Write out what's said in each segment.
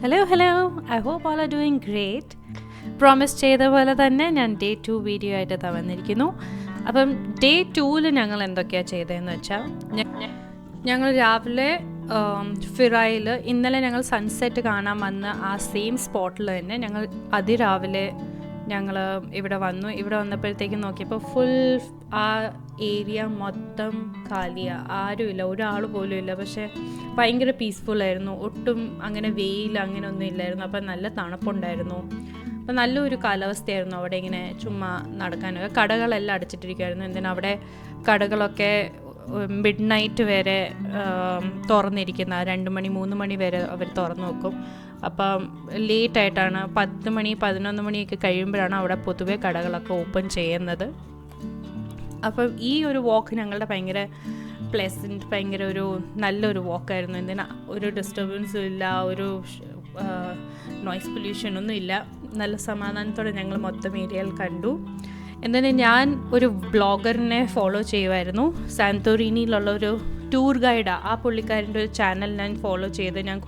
Hello. I hope all are doing great. Promise ചെയ്ത പോലെ തന്നെ ഞാൻ ഡേ 2 വീഡിയോ ആയിട്ട് വന്നിരിക്കുന്നു. അപ്പം ഡേ 2-ൽ ഞങ്ങൾ എന്തൊക്കെയാണ് ചെയ്തതെന്ന് വെച്ചാൽ ഞങ്ങൾ രാവിലെ ഫിറായിൽ ഇന്നലെ ഞങ്ങൾ സൺസെറ്റ് കാണാൻ വന്ന ആ സെയിം സ്പോട്ടിൽ തന്നെ ഞങ്ങൾ അതിരാവിലെ ഞങ്ങൾ ഇവിടെ വന്നു. ഇവിടെ വന്നപ്പോഴത്തേക്കും നോക്കിയപ്പോൾ ഫുൾ ആ ഏരിയ മൊത്തം കാലിയാണ്, ആരുമില്ല, ഒരാൾ പോലും ഇല്ല. പക്ഷേ ഭയങ്കര പീസ്ഫുള്ളായിരുന്നു, ഒട്ടും അങ്ങനെ വെയിൽ അങ്ങനെ ഒന്നും ഇല്ലായിരുന്നു. അപ്പം നല്ല തണുപ്പുണ്ടായിരുന്നു. അപ്പം നല്ലൊരു കാലാവസ്ഥയായിരുന്നു അവിടെ ഇങ്ങനെ ചുമ്മാ നടക്കാനൊക്കെ. കടകളെല്ലാം അടച്ചിട്ടിരിക്കുമായിരുന്നു. എന്തിനാ അവിടെ കടകളൊക്കെ മിഡ് നൈറ്റ് വരെ തുറന്നിരിക്കുന്ന 2 മണി 3 മണി വരെ അവർ തുറന്നു വെക്കും. അപ്പം ലേറ്റായിട്ടാണ് 10 മണി 11 മണിയൊക്കെ കഴിയുമ്പോഴാണ് അവിടെ പൊതുവെ കടകളൊക്കെ ഓപ്പൺ ചെയ്യുന്നത്. അപ്പം ഈ ഒരു വാക്ക് ഞങ്ങളുടെ ഭയങ്കര പ്ലസൻറ്റ്, ഭയങ്കര ഒരു നല്ലൊരു വാക്കായിരുന്നു. എന്തിനാ ഒരു ഡിസ്റ്റർബൻസും ഇല്ല, ഒരു നോയ്സ് പൊല്യൂഷനൊന്നും ഇല്ല. നല്ല സമാധാനത്തോടെ ഞങ്ങൾ മൊത്തം ഏരിയയിൽ കണ്ടു. എന്തിനാ ഞാൻ ഒരു ബ്ലോഗറിനെ ഫോളോ ചെയ്യുമായിരുന്നു, സാന്തോറിനിയിലുള്ള ഒരു ടൂർ ഗൈഡാണ്. ആ പുള്ളിക്കാരൻ്റെ ഒരു ചാനൽ ഞാൻ ഫോളോ ചെയ്ത് ഞാൻ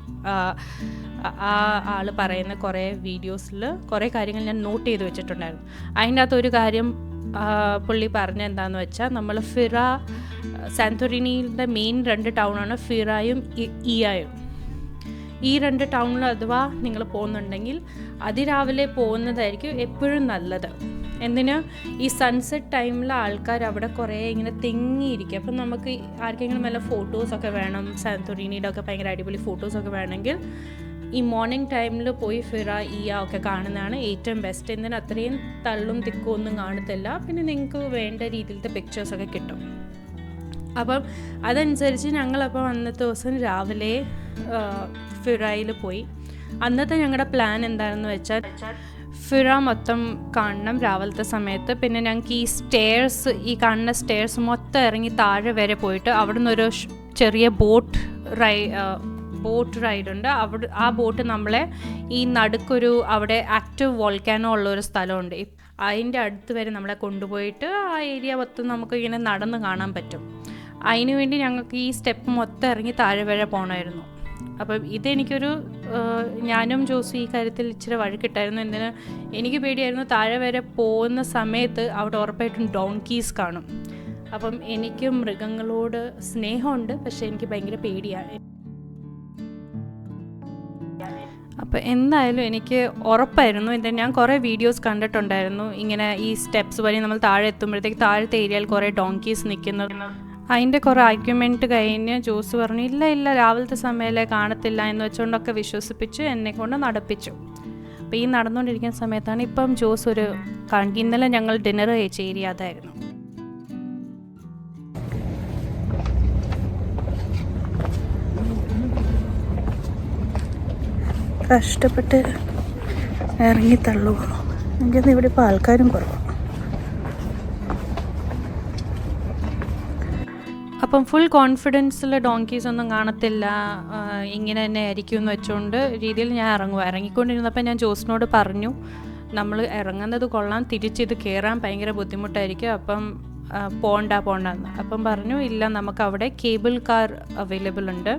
ആ ആൾ പറയുന്ന കുറേ വീഡിയോസിൽ കുറേ കാര്യങ്ങൾ ഞാൻ നോട്ട് ചെയ്ത് വെച്ചിട്ടുണ്ടായിരുന്നു. അതിൻ്റെ അകത്ത് ഒരു കാര്യം പുള്ളി പറഞ്ഞ എന്താണെന്ന് വെച്ചാൽ, നമ്മൾ സാന്തോറിനിയുടെ മെയിൻ 2 ടൗണാണ് ഫിറായും ഇയായും. ഈ 2 ടൗണിൽ അഥവാ നിങ്ങൾ പോകുന്നുണ്ടെങ്കിൽ അതിരാവിലെ പോകുന്നതായിരിക്കും എപ്പോഴും നല്ലത്. എന്തിനാ, ഈ സൺസെറ്റ് ടൈമിൽ ആൾക്കാർ അവിടെ കുറേ ഇങ്ങനെ തിങ്ങിയിരിക്കും. അപ്പം നമുക്ക് ആർക്കെങ്കിലും വല്ല ഫോട്ടോസൊക്കെ വേണം, സാന്തോറിനിയുടെ ഒക്കെ ഭയങ്കര അടിപൊളി ഫോട്ടോസൊക്കെ വേണമെങ്കിൽ ഈ മോർണിംഗ് ടൈമിൽ പോയി ഇയ ഒക്കെ കാണുന്നതാണ് ഏറ്റവും ബെസ്റ്റ്. എന്തിനാ, അത്രയും തള്ളും തിക്കും ഒന്നും കാണത്തില്ല. പിന്നെ നിങ്ങൾക്ക് വേണ്ട രീതിയിലത്തെ പിക്ചേഴ്സൊക്കെ കിട്ടും. അപ്പം അതനുസരിച്ച് ഞങ്ങളപ്പോൾ അന്നത്തെ ദിവസം രാവിലെ ഫിറായിൽ പോയി. അന്നത്തെ ഞങ്ങളുടെ പ്ലാൻ എന്താണെന്ന് വെച്ചാൽ ഫിറ മൊത്തം കാണണം രാവിലത്തെ സമയത്ത്. പിന്നെ ഞങ്ങൾക്ക് ഈ കാണുന്ന സ്റ്റെയർസ് മൊത്തം ഇറങ്ങി താഴെ വരെ പോയിട്ട് അവിടെ നിന്നൊരു ചെറിയ ബോട്ട് റൈഡുണ്ട്. ആ ബോട്ട് നമ്മളെ ഈ നടുക്കൊരു അവിടെ ആക്റ്റീവ് വോൾക്കാനോ ഉള്ളൊരു സ്ഥലമുണ്ട്. അതിൻ്റെ അടുത്ത് വരെ നമ്മളെ കൊണ്ടുപോയിട്ട് ആ ഏരിയ മൊത്തം നമുക്ക് ഇങ്ങനെ നടന്ന് കാണാൻ പറ്റും. അതിനു വേണ്ടി ഞങ്ങൾക്ക് ഈ സ്റ്റെപ്പ് മൊത്തം ഇറങ്ങി താഴെ വരെ പോകണമായിരുന്നു. അപ്പം ഇതെനിക്കൊരു ഞാനും ജോസും ഈ കാര്യത്തിൽ ഇച്ചിരി വഴക്കിട്ടായിരുന്നു. എന്തിന്, എനിക്ക് പേടിയായിരുന്നു താഴെ വരെ പോകുന്ന സമയത്ത് അവിടെ ഉറപ്പായിട്ടും ഡോൺകീസ് കാണും. അപ്പം എനിക്ക് മൃഗങ്ങളോട് സ്നേഹമുണ്ട്, പക്ഷെ എനിക്ക് ഭയങ്കര പേടിയാണ്. അപ്പോൾ എന്തായാലും എനിക്ക് ഉറപ്പായിരുന്നു. ഞാൻ കുറേ വീഡിയോസ് കണ്ടിട്ടുണ്ടായിരുന്നു, ഇങ്ങനെ ഈ സ്റ്റെപ്സ് വഴി നമ്മൾ താഴെ എത്തുമ്പോഴത്തേക്ക് താഴത്തെ ഏരിയയിൽ കുറേ ഡോൺകീസ് നിൽക്കുന്നത്. അതിൻ്റെ കുറേ ആർഗ്യുമെൻറ്റ് കഴിഞ്ഞ് ജോസ് പറഞ്ഞു ഇല്ല രാവിലത്തെ സമയമല്ലേ കാണത്തില്ല എന്ന് വെച്ചുകൊണ്ടൊക്കെ വിശ്വസിപ്പിച്ച് എന്നെക്കൊണ്ട് നടപ്പിച്ചു. അപ്പോൾ ഈ നടന്നുകൊണ്ടിരിക്കുന്ന സമയത്താണ് ഇപ്പം ജോസ് ഇന്നലെ ഞങ്ങൾ ഡിന്നർ കഴിച്ച ഏരിയ അതായിരുന്നു. കഷ്ടപ്പെട്ട് ഇറങ്ങിത്തള്ളുക. എനിക്കൊന്ന് ഇവിടെ ഇപ്പോൾ ആൾക്കാരും കുറവാണ്. അപ്പം ഫുൾ കോൺഫിഡൻസിൽ ഡോങ്കീസ് ഒന്നും കാണത്തില്ല, ഇങ്ങനെ തന്നെ ആയിരിക്കും എന്ന് വെച്ചുകൊണ്ട് രീതിയിൽ ഞാൻ ഇറങ്ങിക്കൊണ്ടിരുന്നപ്പോൾ ഞാൻ ജോസിനോട് പറഞ്ഞു, നമ്മൾ ഇറങ്ങുന്നത് കൊള്ളാം, തിരിച്ചിത് കയറാൻ ഭയങ്കര ബുദ്ധിമുട്ടായിരിക്കും, അപ്പം പോണ്ടെന്ന്. അപ്പം പറഞ്ഞു ഇല്ല, നമുക്ക് അവിടെ കേബിൾ കാർ അവൈലബിൾ ഉണ്ട്.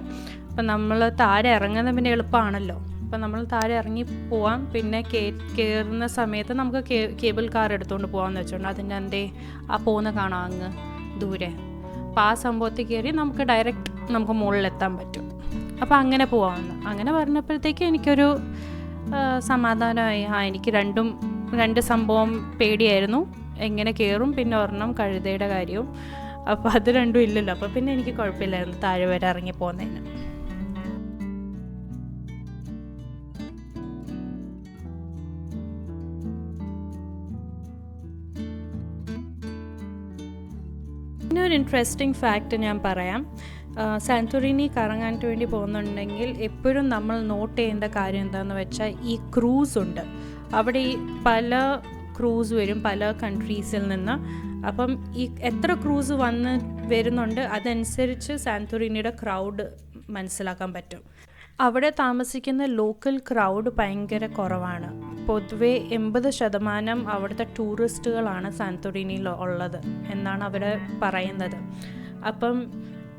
അപ്പം നമ്മൾ താഴെ ഇറങ്ങുന്നത് പിന്നെ എളുപ്പമാണല്ലോ. അപ്പം നമ്മൾ താഴെ ഇറങ്ങി പോവാം, പിന്നെ കയറുന്ന സമയത്ത് നമുക്ക് കേബിൾ കാർ എടുത്തുകൊണ്ട് പോകാമെന്ന് വെച്ചുകൊണ്ട് അതിൻ്റെ ആ പോകുന്ന കാണാം അങ്ങ് ദൂരെ. അപ്പോൾ ആ സംഭവത്തിൽ കയറി നമുക്ക് നമുക്ക് മുകളിലെത്താൻ പറ്റും. അപ്പോൾ അങ്ങനെ പോകാമെന്ന് അങ്ങനെ പറഞ്ഞപ്പോഴത്തേക്ക് എനിക്കൊരു സമാധാനമായി. എനിക്ക് രണ്ട് സംഭവം പേടിയായിരുന്നു, എങ്ങനെ കയറും, പിന്നെ ഒരെണ്ണം കഴുതയുടെ കാര്യവും. അപ്പോൾ അത് രണ്ടും ഇല്ലല്ലോ, അപ്പോൾ പിന്നെ എനിക്ക് കുഴപ്പമില്ലായിരുന്നു താഴെ വരെ ഇറങ്ങി പോകുന്നതിന്. പിന്നെ ഒരു ഇൻട്രസ്റ്റിംഗ് ഫാക്റ്റ് ഞാൻ പറയാം. സാന്തോറിനി കറങ്ങാനായിട്ട് വേണ്ടി പോകുന്നുണ്ടെങ്കിൽ എപ്പോഴും നമ്മൾ നോട്ട് ചെയ്യേണ്ട കാര്യം എന്താണെന്ന് വെച്ചാൽ, ഈ ക്രൂസ് ഉണ്ട് അവിടെ. ഈ പല ക്രൂസ് വരും പല കൺട്രീസിൽ നിന്ന്. അപ്പം ഈ എത്ര ക്രൂസ് വരുന്നുണ്ട് അതനുസരിച്ച് സാന്തോറിനിയുടെ ക്രൗഡ് മനസ്സിലാക്കാൻ പറ്റും. അവിടെ താമസിക്കുന്ന ലോക്കൽ ക്രൗഡ് ഭയങ്കര കുറവാണ്. പൊതുവെ 80% അവിടുത്തെ ടൂറിസ്റ്റുകളാണ് സാന്തോറിനിയിൽ ഉള്ളത് എന്നാണ് അവർ പറയുന്നത്. അപ്പം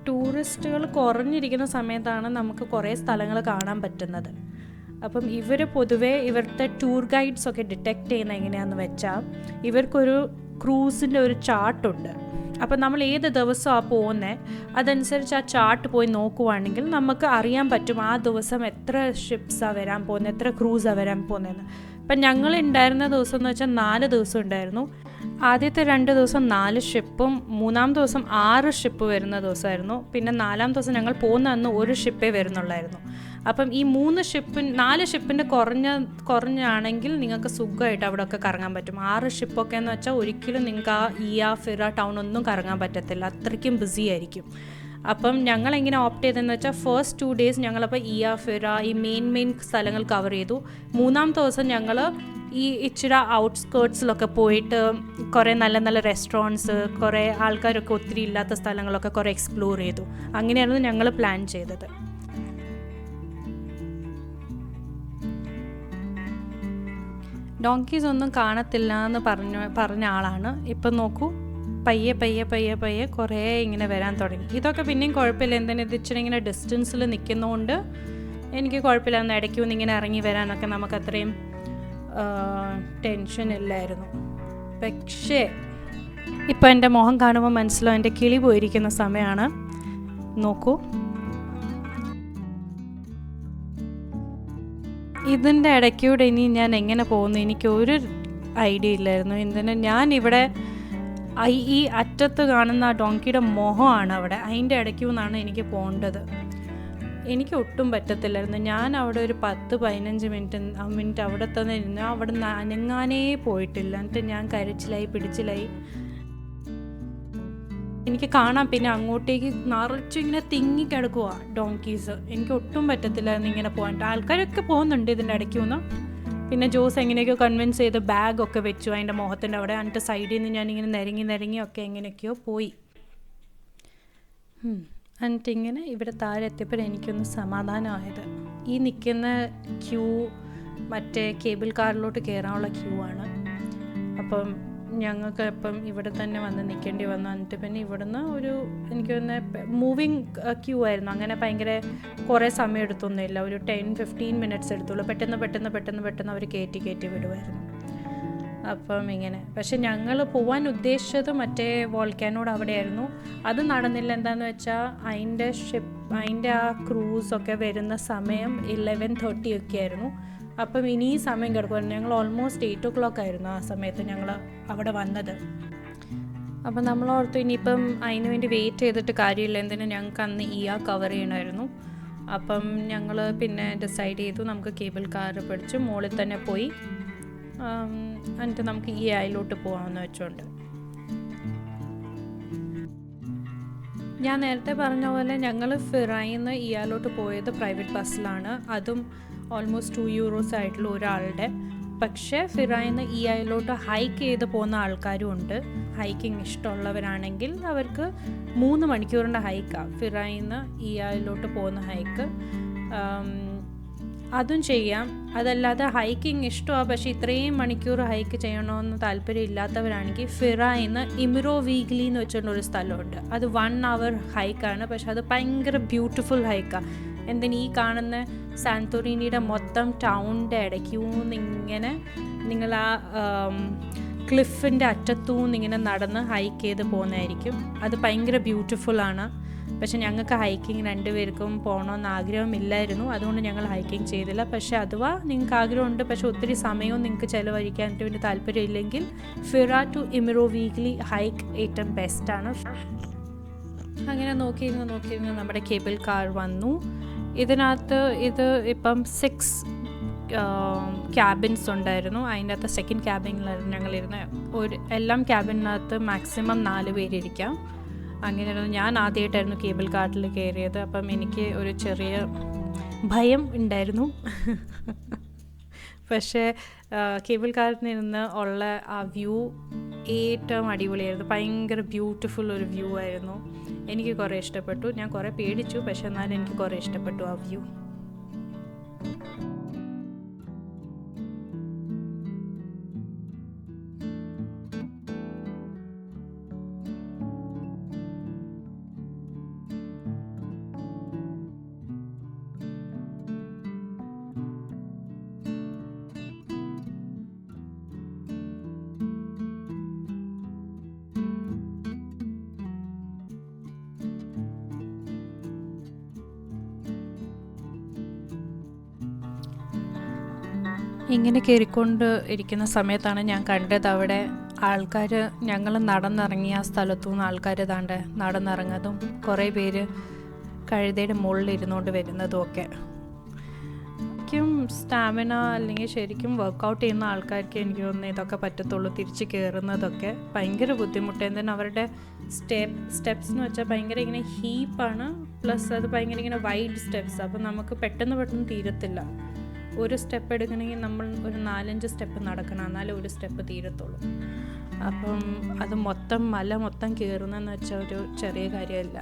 ടൂറിസ്റ്റുകൾ കുറഞ്ഞിരിക്കുന്ന സമയത്താണ് നമുക്ക് കുറേ സ്ഥലങ്ങൾ കാണാൻ പറ്റുന്നത്. അപ്പം ഇവർ പൊതുവേ ഇവരുടെ ടൂർ ഗൈഡ്സൊക്കെ ഡിറ്റക്റ്റ് ചെയ്യുന്നത് എങ്ങനെയാണെന്ന് വെച്ചാൽ ഇവർക്കൊരു ക്രൂസിൻ്റെ ഒരു ചാർട്ടുണ്ട്. അപ്പം നമ്മൾ ഏത് ദിവസമാണ് പോകുന്നത് അതനുസരിച്ച് ആ ചാർട്ട് പോയി നോക്കുവാണെങ്കിൽ നമുക്ക് അറിയാൻ പറ്റും ആ ദിവസം എത്ര ഷിപ്സാണ് വരാൻ പോകുന്നത്, എത്ര ക്രൂസാണ് വരാൻ പോകുന്നതെന്ന്. അപ്പം ഞങ്ങൾ ഉണ്ടായിരുന്ന ദിവസം എന്ന് വെച്ചാൽ 4 ദിവസം ഉണ്ടായിരുന്നു. ആദ്യത്തെ 2 ദിവസം 4 ഷിപ്പും 3-ാം ദിവസം 6 ഷിപ്പ് വരുന്ന ദിവസമായിരുന്നു. പിന്നെ 4-ാം ദിവസം ഞങ്ങൾ പോകുന്ന അന്ന് 1 ഷിപ്പേ വരുന്നുള്ളായിരുന്നു. അപ്പം ഈ 4 ഷിപ്പിൻ്റെ കുറഞ്ഞാണെങ്കിൽ നിങ്ങൾക്ക് സുഖമായിട്ട് അവിടെ ഒക്കെ കറങ്ങാൻ പറ്റും. 6 ഷിപ്പൊക്കെ എന്ന് വെച്ചാൽ ഒരിക്കലും നിങ്ങൾക്ക് ആ ഫിറ ടൗൺ ഒന്നും കറങ്ങാൻ പറ്റത്തില്ല, അത്രയ്ക്കും ബിസി ആയിരിക്കും. അപ്പം ഞങ്ങളെങ്ങനെ ഓപ്റ്റ് ചെയ്തതെന്ന് വെച്ചാൽ ഫസ്റ്റ് 2 ഡേയ്സ് ഞങ്ങളപ്പോൾ ഫിറ ഈ മെയിൻ സ്ഥലങ്ങൾ കവർ ചെയ്തു. 3-ാം ദിവസം ഞങ്ങൾ ഈ ഇച്ചിരി ഔട്ട്സ്കേർട്സിലൊക്കെ പോയിട്ട് കുറേ നല്ല നല്ല റെസ്റ്റോറൻറ്റ്സ്, കുറേ ആൾക്കാരൊക്കെ ഒത്തിരി ഇല്ലാത്ത സ്ഥലങ്ങളൊക്കെ കുറേ എക്സ്പ്ലോർ ചെയ്തു. അങ്ങനെയായിരുന്നു ഞങ്ങൾ പ്ലാൻ ചെയ്തത്. ഡോങ്കീസ് ഒന്നും കാണത്തില്ല എന്ന് പറഞ്ഞ ആളാണ്. ഇപ്പം നോക്കൂ, പയ്യെ കുറേ ഇങ്ങനെ വരാൻ തുടങ്ങി. ഇതൊക്കെ പിന്നെയും കുഴപ്പമില്ല, എന്തിനാ ഇത് ഇച്ചിരി ഇങ്ങനെ ഡിസ്റ്റൻസിൽ നിൽക്കുന്നതുകൊണ്ട് എനിക്ക് കുഴപ്പമില്ല. ഒന്ന് ഇടയ്ക്ക് ഒന്ന് ഇങ്ങനെ ഇറങ്ങി വരാനൊക്കെ നമുക്ക് അത്രയും ടെൻഷൻ ഇല്ലായിരുന്നു. പക്ഷേ ഇപ്പം എൻ്റെ മുഖം കാണുമ്പോൾ മനസ്സിലാവും എൻ്റെ കിളി പോയിരിക്കുന്ന സമയമാണ്. നോക്കൂ, ഇതിൻ്റെ ഇടയ്ക്കൂടെ ഇനി ഞാൻ എങ്ങനെ പോകുന്നു എനിക്കൊരു ഐഡിയ ഇല്ലായിരുന്നു. എന്തിനാ ഞാനിവിടെ ഈ അറ്റത്ത് കാണുന്ന ആ ഡോങ്കിയുടെ മുഖമാണ് അവിടെ, അതിൻ്റെ ഇടയ്ക്കു നിന്നാണ് എനിക്ക് പോകേണ്ടത്. എനിക്ക് ഒട്ടും പറ്റത്തില്ലായിരുന്നു. ഞാൻ അവിടെ ഒരു 10-15 മിനിറ്റ് അവിടെ തന്നെ ഇരുന്ന് അവിടെ നിന്ന് അനങ്ങാനേ പോയിട്ടില്ല. എന്നിട്ട് ഞാൻ പിടിച്ചിലായി. എനിക്ക് കാണാം പിന്നെ അങ്ങോട്ടേക്ക് നിറച്ചിങ്ങനെ തിങ്ങിക്കിടക്കുക ഡോങ്കീസ്. എനിക്ക് ഒട്ടും പറ്റത്തില്ലായിരുന്നു ഇങ്ങനെ പോകാൻ. ആൾക്കാരൊക്കെ പോകുന്നുണ്ട് ഇതിൻ്റെ ഇടയ്ക്ക് നിന്ന്. പിന്നെ ജോസ് എങ്ങനെയൊക്കെയോ കൺവിൻസ് ചെയ്ത് ബാഗൊക്കെ വെച്ചു അതിൻ്റെ മുഖത്തിൻ്റെ അവിടെ. എന്നിട്ട് സൈഡിൽ നിന്ന് ഞാനിങ്ങനെ നിരങ്ങിയൊക്കെ എങ്ങനെയൊക്കെയോ പോയി. എന്നിട്ട് ഇങ്ങനെ ഇവിടെ താഴെ എത്തിയപ്പോൾ എനിക്കൊന്ന് സമാധാനമായത്. ഈ നിൽക്കുന്ന ക്യൂ മറ്റേ കേബിൾ കാറിലോട്ട് കയറാനുള്ള ക്യൂ ആണ്. അപ്പം ഞങ്ങൾക്ക് ഇപ്പം ഇവിടെ തന്നെ വന്ന് നിൽക്കേണ്ടി വന്നു. എന്നിട്ട് പിന്നെ ഇവിടുന്ന് എനിക്ക് മൂവിങ് ക്യൂ ആയിരുന്നു. അങ്ങനെ ഭയങ്കര കുറേ സമയം എടുത്തൊന്നുമില്ല, ഒരു 10-15 മിനിറ്റ്സ് എടുത്തുള്ളൂ. പെട്ടെന്ന് അവർ കയറ്റി വിടുമായിരുന്നു. അപ്പം ഇങ്ങനെ. പക്ഷെ ഞങ്ങൾ പോകാൻ ഉദ്ദേശിച്ചത് മറ്റേ വോൾക്കാനോട് അവിടെയായിരുന്നു. അത് നടന്നില്ല. എന്താണെന്ന് വെച്ചാൽ അതിൻ്റെ ആ ക്രൂസൊക്കെ വരുന്ന സമയം 11:30 ഒക്കെ ആയിരുന്നു. അപ്പം ഇനി സമയം കിടക്കുമായിരുന്നു. ഞങ്ങൾ ഓൾമോസ്റ്റ് 8 o'clock ആയിരുന്നു ആ സമയത്ത് ഞങ്ങൾ അവിടെ വന്നത്. അപ്പം നമ്മളോർത്തു ഇനിയിപ്പം അതിന് വേണ്ടി വെയിറ്റ് ചെയ്തിട്ട് കാര്യമില്ല, എന്തിനാ ഞങ്ങൾക്ക് അന്ന് കവർ ചെയ്യണമായിരുന്നു. അപ്പം ഞങ്ങൾ പിന്നെ ഡിസൈഡ് ചെയ്തു നമുക്ക് കേബിൾ കാർ പിടിച്ച് മുകളിൽ തന്നെ പോയി എന്നിട്ട് നമുക്ക് ഐയിലോട്ട് പോകാമെന്ന് വെച്ചുകൊണ്ട്. ഞാൻ നേരത്തെ പറഞ്ഞ പോലെ ഞങ്ങൾ ഫിറായിൽ നിന്ന് ഇയാലോട്ട് പോയത് പ്രൈവറ്റ് ബസ്സിലാണ്. അതും ഓൾമോസ്റ്റ് 2 euros ആയിട്ടുള്ള ഒരാളുടെ. പക്ഷേ ഫിറായിൽ നിന്ന് ഐയിലോട്ട് ഹൈക്ക് ചെയ്ത് പോകുന്ന ആൾക്കാരും ഉണ്ട്. ഹൈക്കിങ് ഇഷ്ടമുള്ളവരാണെങ്കിൽ അവർക്ക് 3 മണിക്കൂറിൻ്റെ ഹൈക്കാണ് ഫിറായിൽ നിന്ന് ഐയിലോട്ട് പോകുന്ന ഹൈക്ക്. അതും ചെയ്യാം. അതല്ലാതെ ഹൈക്കിങ് ഇഷ്ടമാണ് പക്ഷേ ഇത്രയും മണിക്കൂർ ഹൈക്ക് ചെയ്യണമെന്ന് താല്പര്യം ഇല്ലാത്തവരാണെങ്കിൽ ഫിറായിൽ നിന്ന് ഇമിറോ വീഗ്ലി എന്ന് വെച്ചിട്ടുള്ളൊരു സ്ഥലമുണ്ട്. അത് 1 hour ഹൈക്കാണ്. പക്ഷെ അത് ഭയങ്കര ബ്യൂട്ടിഫുൾ ഹൈക്കാണ്. എന്തിന് ഈ കാണുന്ന സാന്റോറിനിയുടെ മൊത്തം ടൗണിൻ്റെ ഇടയ്ക്കൂന്ന് ഇങ്ങനെ നിങ്ങൾ ആ ക്ലിഫിൻ്റെ അറ്റത്തൂന്ന് ഇങ്ങനെ നടന്ന് ഹൈക്ക് ചെയ്ത് പോകുന്നതായിരിക്കും. അത് ഭയങ്കര ബ്യൂട്ടിഫുള്ളാണ്. പക്ഷെ ഞങ്ങൾക്ക് ഹൈക്കിങ് 2 പേർക്കും പോകണമെന്ന് ആഗ്രഹമില്ലായിരുന്നു. അതുകൊണ്ട് ഞങ്ങൾ ഹൈക്കിങ് ചെയ്തില്ല. പക്ഷെ അഥവാ നിങ്ങൾക്ക് ആഗ്രഹമുണ്ട് പക്ഷെ ഒത്തിരി സമയവും നിങ്ങൾക്ക് ചിലവഴിക്കാനായിട്ട് വേണ്ടി താല്പര്യമില്ലെങ്കിൽ ഫിറ ടു ഇമിറോ വീഗ്ലി ഹൈക്ക് ഏറ്റവും ബെസ്റ്റാണ്. അങ്ങനെ നോക്കിയിരുന്ന് നമ്മുടെ കേബിൾ കാർ വന്നു. ഇതിനകത്ത് ഇപ്പം 6 ക്യാബിൻസ് ഉണ്ടായിരുന്നു. അതിൻ്റെ അകത്ത് സെക്കൻഡ് ക്യാബിനിലായിരുന്നു ഞങ്ങളിരുന്നത്. എല്ലാം ക്യാബിനകത്ത് മാക്സിമം 4 പേരിരിക്കാം. അങ്ങനെയായിരുന്നു. ഞാൻ ആദ്യമായിട്ടായിരുന്നു കേബിൾ കാറിൽ കയറിയത്. അപ്പം എനിക്ക് ഒരു ചെറിയ ഭയം ഉണ്ടായിരുന്നു. പക്ഷേ കേബിൾ കാറിൽ നിന്ന് ഉള്ള ആ വ്യൂ ഏറ്റവും അടിപൊളിയായിരുന്നു. ഭയങ്കര ബ്യൂട്ടിഫുൾ ഒരു വ്യൂ ആയിരുന്നു. എനിക്ക് കുറേ ഇഷ്ടപ്പെട്ടു. ഞാൻ കുറേ പേടിച്ചു, പക്ഷെ എന്നാലും എനിക്ക് കുറേ ഇഷ്ടപ്പെട്ടു ആ വ്യൂ. ഇങ്ങനെ കയറിക്കൊണ്ട് ഇരിക്കുന്ന സമയത്താണ് ഞാൻ കണ്ടത് അവിടെ ആൾക്കാർ, ഞങ്ങൾ നടന്നിറങ്ങിയ ആ സ്ഥലത്തു നിന്ന് ആൾക്കാർ താണ്ട് നടന്നിറങ്ങുന്നതും കുറേ പേര് കഴുതയുടെ മുകളിൽ ഇരുന്നുകൊണ്ട് വരുന്നതും ഒക്കെ. ശരിക്കും സ്റ്റാമിന അല്ലെങ്കിൽ ശരിക്കും വർക്കൗട്ട് ചെയ്യുന്ന ആൾക്കാർക്ക് എനിക്ക് തോന്നുന്നു ഇതൊക്കെ പറ്റത്തുള്ളൂ. തിരിച്ച് കയറുന്നതൊക്കെ ഭയങ്കര ബുദ്ധിമുട്ട്. എന്തിനാ അവരുടെ സ്റ്റെപ്സ് എന്ന് വെച്ചാൽ ഭയങ്കര ഇങ്ങനെ ഹീപ്പാണ്, പ്ലസ് അത് ഭയങ്കര ഇങ്ങനെ വൈഡ് സ്റ്റെപ്സ്. അപ്പം നമുക്ക് പെട്ടെന്ന് തീരത്തില്ല. ഒരു സ്റ്റെപ്പ് എടുക്കണമെങ്കിൽ നമ്മൾ ഒരു 4-5 സ്റ്റെപ്പ് നടക്കണം, എന്നാലേ ഒരു സ്റ്റെപ്പ് തീരത്തുള്ളൂ. അപ്പം അത് മല മൊത്തം കയറുന്നതെന്ന് വെച്ചാൽ ഒരു ചെറിയ കാര്യമല്ല.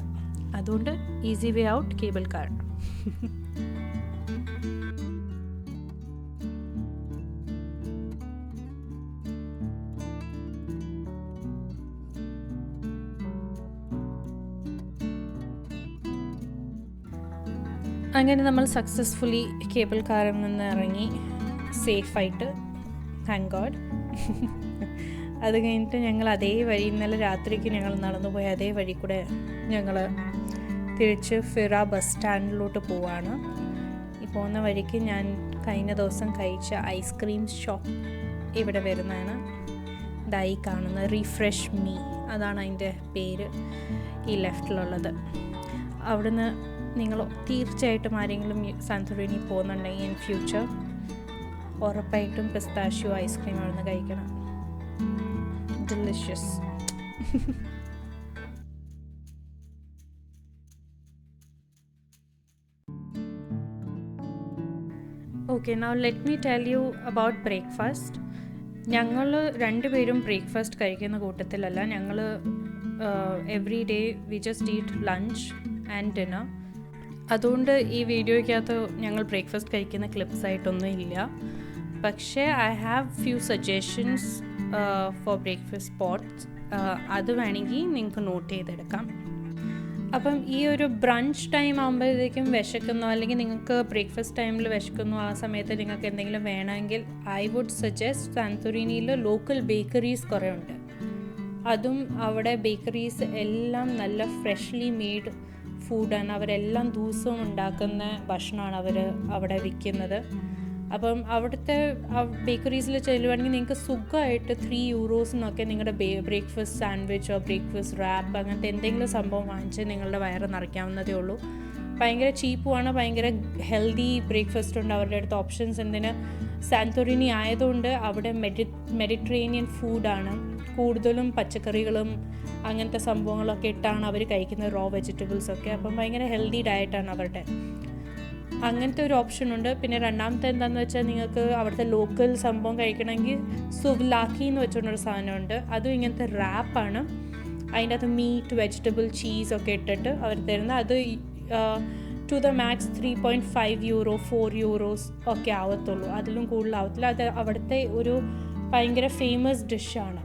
അതുകൊണ്ട് easy way out cable car. അങ്ങനെ നമ്മൾ സക്സസ്ഫുള്ളി കേബിൾ കാറിൽ നിന്ന് ഇറങ്ങി സേഫായിട്ട്, താങ്ക് ഗോഡ്. അത് കഴിഞ്ഞിട്ട് ഞങ്ങൾ അതേ വഴി, ഇന്നലെ രാത്രിക്ക് ഞങ്ങൾ നടന്നുപോയ അതേ വഴി കൂടെ ഞങ്ങൾ തിരിച്ച് ഫിറ ബസ് സ്റ്റാൻഡിലോട്ട് പോവാണ്. ഈ പോകുന്ന വഴിക്ക് ഞാൻ കഴിഞ്ഞ ദിവസം കഴിച്ച ഐസ്ക്രീം ഷോപ്പ് ഇവിടെ വരുന്നതാണ്. ഇതായി കാണുന്നത് റീഫ്രഷ് മീ, അതാണ് അതിൻ്റെ പേര്, ഈ ലെഫ്റ്റിലുള്ളത്. അവിടുന്ന് നിങ്ങൾ തീർച്ചയായിട്ടും ആരെങ്കിലും സാന്റോറിനി പോകുന്നുണ്ടെങ്കിൽ ഇൻ ഫ്യൂച്ചർ ഉറപ്പായിട്ടും പിസ്താഷ്യോ ഐസ്ക്രീം അവിടുന്ന് കഴിക്കണം. Delicious. Okay, now let me tell you about breakfast. ഞങ്ങൾ രണ്ടുപേരും ബ്രേക്ക്ഫാസ്റ്റ് കഴിക്കുന്ന കൂട്ടത്തിലല്ല. ഞങ്ങൾ every day we just eat lunch and dinner. അതുകൊണ്ട് ഈ വീഡിയോയ്ക്കകത്ത് ഞങ്ങൾ ബ്രേക്ക്ഫാസ്റ്റ് കഴിക്കുന്ന ക്ലിപ്സ് ആയിട്ടൊന്നും ഇല്ല. പക്ഷേ I have few suggestions for breakfast spots. അത് വേണമെങ്കിൽ നിങ്ങൾക്ക് നോട്ട് ചെയ്തെടുക്കാം. അപ്പം ഈ ഒരു ബ്രഞ്ച് ടൈം ആകുമ്പോഴത്തേക്കും വിശക്കുന്നു, അല്ലെങ്കിൽ നിങ്ങൾക്ക് ബ്രേക്ക്ഫാസ്റ്റ് ടൈമിൽ വിശക്കുന്നു, ആ സമയത്ത് നിങ്ങൾക്ക് എന്തെങ്കിലും വേണമെങ്കിൽ ഐ വുഡ് സജസ്റ്റ് സാന്റോറിനിയിൽ ലോക്കൽ ബേക്കറീസ് കുറേ ഉണ്ട്. അതും അവിടെ ബേക്കറീസ് എല്ലാം നല്ല ഫ്രഷ്ലി മെയ്ഡ് ഫുഡാണ്. അവരെല്ലാം ദിവസവും ഉണ്ടാക്കുന്ന ഭക്ഷണമാണ് അവർ അവിടെ വിൽക്കുന്നത്. അപ്പം അവിടുത്തെ ബേക്കറീസിൽ ചെല്ലുവാണെങ്കിൽ നിങ്ങൾക്ക് സുഖമായിട്ട് €3 നിങ്ങളുടെ ബ്രേക്ക്ഫാസ്റ്റ് സാൻഡ്വിച്ചോ ബ്രേക്ക്ഫാസ്റ്റ് റാപ്പ് അങ്ങനത്തെ എന്തെങ്കിലും സംഭവം വാങ്ങിച്ച് നിങ്ങളുടെ വയറ് നിറയ്ക്കാവുന്നതേ ഉള്ളൂ. ഭയങ്കര ചീപ്പുമാണ്, ഭയങ്കര ഹെൽത്തി ബ്രേക്ക്ഫാസ്റ്റ് ഉണ്ട് അവരുടെ അടുത്ത് ഓപ്ഷൻസ്. എന്തിന് സാന്റോറിനി ആയതുകൊണ്ട് അവിടെ മെഡിറ്ററേനിയൻ ഫുഡാണ് കൂടുതലും, പച്ചക്കറികളും അങ്ങനത്തെ സംഭവങ്ങളൊക്കെ ഇട്ടാണ് അവർ കഴിക്കുന്നത്, റോ വെജിറ്റബിൾസൊക്കെ. അപ്പം ഭയങ്കര ഹെൽത്തി ഡയറ്റാണ് അവരുടെ. അങ്ങനത്തെ ഒരു ഓപ്ഷൻ ഉണ്ട്. പിന്നെ രണ്ടാമത്തെ എന്താണെന്ന് വെച്ചാൽ നിങ്ങൾക്ക് അവിടുത്തെ ലോക്കൽ സംഭവം കഴിക്കണമെങ്കിൽ സുവ്ലാക്കി എന്ന് വെച്ചുകൊണ്ടൊരു സാധനമുണ്ട്. അതും ഇങ്ങനത്തെ റാപ്പാണ്. അതിൻ്റെ അകത്ത് മീറ്റ്, വെജിറ്റബിൾ, ചീസൊക്കെ ഇട്ടിട്ട് അവർ തരുന്നത്. അത് ടു ദ മാക്സ് €3.5 €4 ഒക്കെ ആവത്തുള്ളൂ, അതിലും കൂടുതലാവത്തില്ല. അത് അവിടുത്തെ ഒരു ഭയങ്കര ഫേമസ് ഡിഷാണ്.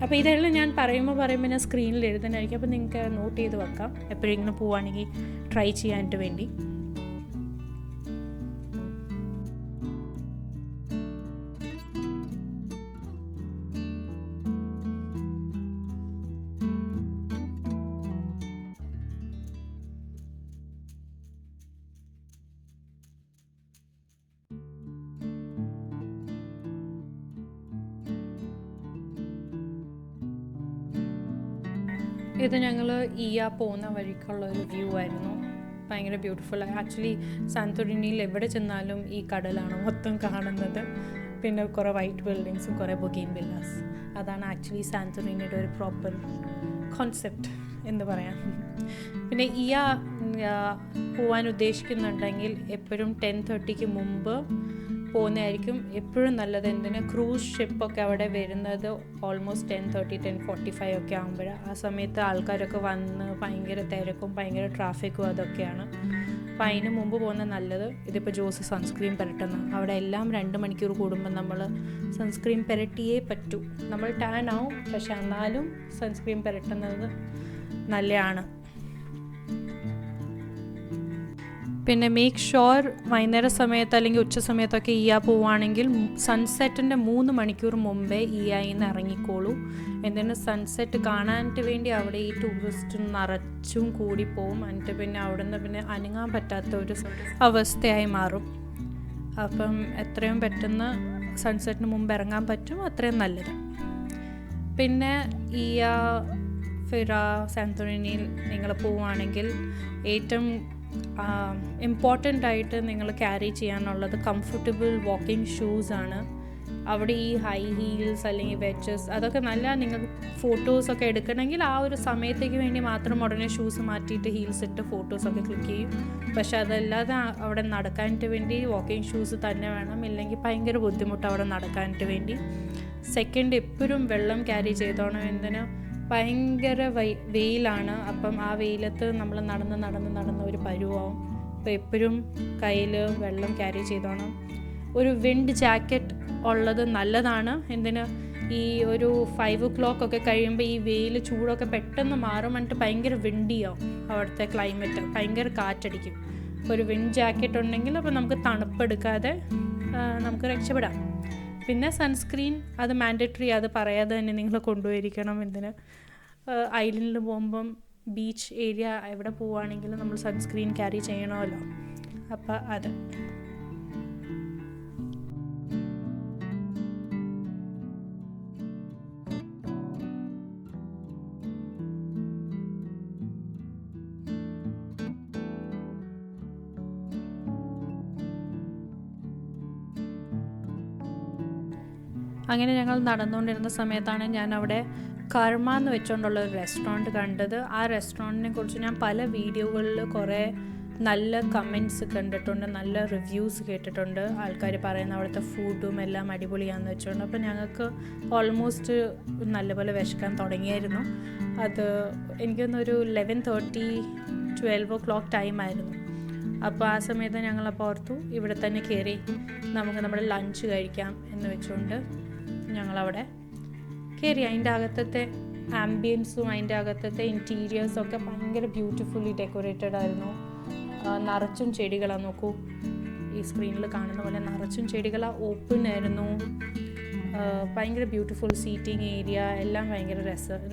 അപ്പോൾ ഇതെല്ലാം ഞാൻ പറയുമ്പോൾ ഞാൻ സ്ക്രീനിൽ എഴുതാനായിരിക്കും. അപ്പോൾ നിങ്ങൾക്ക് നോട്ട് ചെയ്ത് വെക്കാം എപ്പോഴെങ്കിലും പോവുകയാണെങ്കിൽ ട്രൈ ചെയ്യാനായിട്ട് വേണ്ടി. ഇത് ഞങ്ങൾ പോകുന്ന വഴിക്കുള്ള ഒരു വ്യൂ ആയിരുന്നു. ഭയങ്കര ബ്യൂട്ടിഫുൾ. ആക്ച്വലി സാന്റോറിനിയിൽ എവിടെ ചെന്നാലും ഈ കടലാണ് മൊത്തം കാണുന്നത്. പിന്നെ കുറേ വൈറ്റ് ബിൽഡിങ്സും കുറേ ബൊഗെയിൻ വില്ലാസ്. അതാണ് ആക്ച്വലി സാന്റോറിനിയുടെ ഒരു പ്രോപ്പർ കോൺസെപ്റ്റ് എന്ന് പറയാം. പിന്നെ പോകാൻ ഉദ്ദേശിക്കുന്നുണ്ടെങ്കിൽ എപ്പോഴും 10:30 മുമ്പ് പോകുന്നതായിരിക്കും എപ്പോഴും നല്ലത്. എന്തിന് ക്രൂസ് ഷിപ്പൊക്കെ അവിടെ വരുന്നത് ഓൾമോസ്റ്റ് 10:30 10:45 ഒക്കെ ആകുമ്പോഴാണ്. ആ സമയത്ത് ആൾക്കാരൊക്കെ വന്ന് ഭയങ്കര തിരക്കും ഭയങ്കര ട്രാഫിക്കും അതൊക്കെയാണ്. അപ്പോൾ അതിന് മുമ്പ് പോകുന്നത് നല്ലത്. ഇതിപ്പോൾ ജോസ് സൺസ്ക്രീൻ പുരട്ടുന്ന അവിടെ എല്ലാം 2 മണിക്കൂർ കൂടുമ്പോൾ നമ്മൾ സൺസ്ക്രീൻ പുരട്ടിയേ പറ്റൂ. നമ്മൾ ടാൻ ആവും, പക്ഷെ എന്നാലും സൺസ്ക്രീൻ പുരട്ടുന്നത് നല്ലതാണ്. പിന്നെ മേക്ക് ഷുവർ വൈകുന്നേര സമയത്ത് അല്ലെങ്കിൽ ഉച്ച സമയത്തൊക്കെ പോവുകയാണെങ്കിൽ സൺസെറ്റിൻ്റെ 3 മണിക്കൂർ മുമ്പേ നിന്ന് ഇറങ്ങിക്കോളൂ. എന്നിട്ട് സൺസെറ്റ് കാണാനായിട്ട് വേണ്ടി അവിടെ ഈ ടൂറിസ്റ്റ് നിറച്ചും കൂടി പോവും. എന്നിട്ട് പിന്നെ അവിടെ നിന്ന് പിന്നെ അനങ്ങാൻ പറ്റാത്ത ഒരു അവസ്ഥയായി മാറും. അപ്പം എത്രയും പെട്ടെന്ന് സൺസെറ്റിന് മുമ്പ് ഇറങ്ങാൻ പറ്റും അത്രയും നല്ലത്. പിന്നെ ഈ ഫിറ സാന്റോറിനിയിൽ നിങ്ങൾ പോവുകയാണെങ്കിൽ ഏറ്റവും ഇമ്പോർട്ടൻ്റ് ആയിട്ട് നിങ്ങൾ ക്യാരി ചെയ്യാനുള്ളത് കംഫർട്ടബിൾ വാക്കിംഗ് ഷൂസാണ്. അവിടെ ഈ ഹൈ ഹീൽസ് അല്ലെങ്കിൽ വെഡ്ജസ് അതൊക്കെ നല്ല, നിങ്ങൾ ഫോട്ടോസൊക്കെ എടുക്കണമെങ്കിൽ ആ ഒരു സമയത്തേക്ക് വേണ്ടി മാത്രം ഉടനെ ഷൂസ് മാറ്റിയിട്ട് ഹീൽസ് ഇട്ട് ഫോട്ടോസൊക്കെ ക്ലിക്ക് ചെയ്യും. പക്ഷെ അതല്ലാതെ അവിടെ നടക്കാനായിട്ട് വേണ്ടി വാക്കിംഗ് ഷൂസ് തന്നെ വേണം, ഇല്ലെങ്കിൽ ഭയങ്കര ബുദ്ധിമുട്ട് അവിടെ നടക്കാനായിട്ട് വേണ്ടി. സെക്കൻഡ്, എപ്പോഴും വെള്ളം ക്യാരി ചെയ്തോണം. എന്തിന്, ഭയങ്കര വെയിലാണ്. അപ്പം ആ വെയിലത്ത് നമ്മൾ നടന്ന് ഒരു പരുവാവും. അപ്പോൾ എപ്പോഴും കയ്യിൽ വെള്ളം ക്യാരി ചെയ്തോണം. ഒരു വിൻഡ് ജാക്കറ്റ് ഉള്ളത് നല്ലതാണ്. എന്തിന്, ഈ ഒരു 5 o'clock ഒക്കെ കഴിയുമ്പോൾ ഈ വെയിൽ ചൂടൊക്കെ പെട്ടെന്ന് മാറും. എന്നിട്ട് ഭയങ്കര വിൻഡിയാവും അവിടുത്തെ ക്ലൈമറ്റ്, ഭയങ്കര കാറ്റടിക്കും. അപ്പോൾ ഒരു വിൻഡ് ജാക്കറ്റ് ഉണ്ടെങ്കിൽ അപ്പോൾ നമുക്ക് തണുപ്പെടുക്കാതെ നമുക്ക് രക്ഷപ്പെടാം. പിന്നെ സൺസ്ക്രീൻ അത് മാൻഡേറ്ററി, അത് പറയാതെ തന്നെ നിങ്ങൾ കൊണ്ടുപോയിരിക്കണം. എന്തിന്, ഐലൻഡിൽ പോകുമ്പം ബീച്ച് ഏരിയ എവിടെ പോവുകയാണെങ്കിലും നമ്മൾ സൺസ്ക്രീൻ ക്യാരി ചെയ്യണമല്ലോ. അപ്പോൾ അത് അങ്ങനെ ഞങ്ങൾ നടന്നുകൊണ്ടിരുന്ന സമയത്താണ് ഞാൻ അവിടെ കർമ്മ എന്ന് വെച്ചുകൊണ്ടുള്ള ഒരു റെസ്റ്റോറൻറ്റ് കണ്ടത്. ആ റെസ്റ്റോറൻറ്റിനെ കുറിച്ച് ഞാൻ പല വീഡിയോകളിൽ കുറേ നല്ല കമൻറ്റ്സ് കണ്ടിട്ടുണ്ട്, നല്ല റിവ്യൂസ് കേട്ടിട്ടുണ്ട്. ആൾക്കാർ പറയുന്ന അവിടുത്തെ ഫുഡും എല്ലാം അടിപൊളിയാണെന്ന് വെച്ചുകൊണ്ട്. അപ്പോൾ ഞങ്ങൾക്ക് ഓൾമോസ്റ്റ് നല്ലപോലെ വിശക്കാൻ തുടങ്ങിയായിരുന്നു. അത് എനിക്കൊന്നൊരു 11:30 12 o'clock ടൈമായിരുന്നു. അപ്പോൾ ആ സമയത്ത് ഞങ്ങളപ്പോൾ ഓർത്തു ഇവിടെ തന്നെ കയറി നമുക്ക് നമ്മുടെ ലഞ്ച് കഴിക്കാം എന്ന് വെച്ചുകൊണ്ട് ഞങ്ങളവിടെ കയറി. അതിൻ്റെ അകത്തത്തെ ആംബിയൻസും അതിൻ്റെ അകത്തത്തെ ഇൻറ്റീരിയേഴ്സൊക്കെ ഭയങ്കര ബ്യൂട്ടിഫുള്ളി ഡെക്കറേറ്റഡ് ആയിരുന്നു. നിറച്ചും ചെടികളാണ്, നോക്കൂ ഈ സ്ക്രീനിൽ കാണുന്ന പോലെ നിറച്ചും ചെടികളാണ്. ഓപ്പൺ ആയിരുന്നു, ഭയങ്കര ബ്യൂട്ടിഫുൾ സീറ്റിംഗ് ഏരിയ എല്ലാം ഭയങ്കര